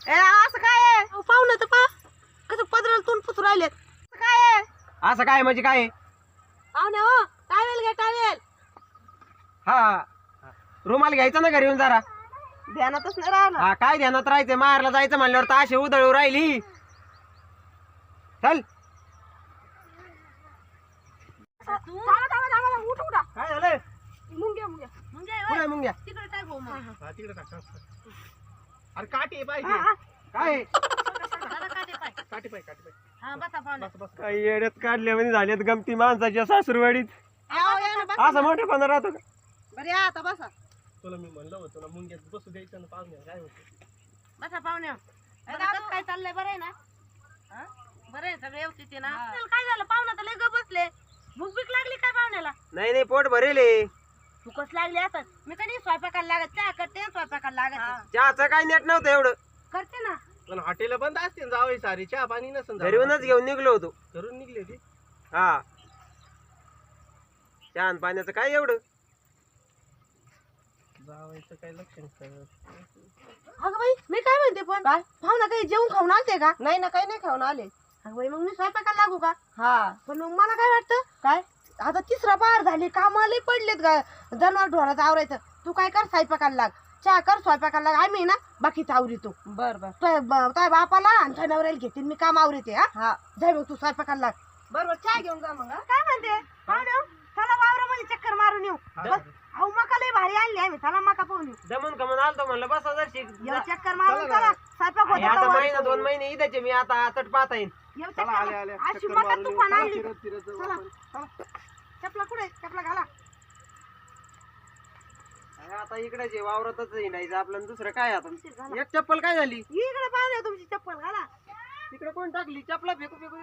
असं काय आहे पाहुणं तर पा कसं पदराला तोंड पुसू राहिलेत. काय आहे असं काय म्हणजे काय? पाहुणे हो टावेल घ्या टावेल. हा रुमाल घ्यायचा ना घरी येऊन जरा. ध्यानातच नाही राहिलं. हा काय ध्यानात राहायचं, मारला जायचं म्हणल्यावर तर अशी उधळू राहिली. चल उठ उठा. काय झालं? मुंग्या मुंग्या पुढे मग घ्या. तिकडे टाक भाऊ मग. हा तिकडे टाक. अरे काठी पाहिजे. काय काठी पाहिजे. हा बसा पाहुणे. बस बस. काही येड्यात काढल्या म्हणजे झाल्यात गमती माणसाच्या सासरवाडीत. असं मोठेपणा राहतो का? बरं या आता बसा. तुला मी म्हणलं होतं ना मुंग्यात बसू द्यायचं ना पाहुणे काय होतं. बसा पाहुणे. कसं काय चाललंय बरं आहे ना? बरं आहे सगळं व्यवस्थित आहे ना? काय झालं पाहुणा तर लय गप बसले. भूक बीक लागली काय पाहुण्याला? नाही नाही पोट भरेल आहे. भूकच लागली आता. मी कधी स्वयंपाकाला लागत चहा करते स्वयंपाकाला लागत चहाचं काय नेट नव्हतं एवढं. करते ना. पण हॉटेल बंद असते जावई सारी चहा पाणी नसेल. घरी येऊनच घेऊन निघलो होतो. घरून निघले ती. हा चहा आणि पाण्याचं काय एवढं. जावायचं काय लक्षण अगं बाई मी काय म्हणते पण पाहुणा काही जेवण खाऊन आलते का? नाही ना काही नाही खाऊन आले. अगं बाई मग मी स्वयंपाकाला लागू का? हा पण मग मला काय वाटतं काय आता तिसरा पार झाली कामाला पडलेत का जनावर ढोराचं आवरायचं. तू काय कर स्वयंपाकाला लाग चहा कर स्वयंपाकाला लाग आम्ही ना बाकीचं आवरितो. बर बर तुझ्या बापाला आणि तुझ्या नवऱ्याला घेते मी काम आवरते. हा जाय मग तू स्वयंपाकाला लाग. बरोबर चहा घेऊन जा मग. काय म्हणते पाहुणे चला वावरामध्ये चक्कर मारून येऊ. अहो मका लय भारी आणली आम्ही चला मका पाहून येऊ. जमून कमून आलतो म्हणलं बस येऊ चक्कर मारून चला स्वयंपाक आता महिना होता. 2 महिने इथेचे मी आता चट पाहता येईन. येऊ चला आले आले चक्कर अशी चक्कर मका मारून तुफान आणली. फिरत फिरत जाऊ चला आपण. चला चपला कुठे चपला घाला. आता इकडे वावरातच हिंडायचं आपलं दुसरं काय. आता एक चप्पल काय झाली इकडे पाहुणे तुमची चप्पल घाला. तिकडे कोण टाकली चपला फेकू फेकू.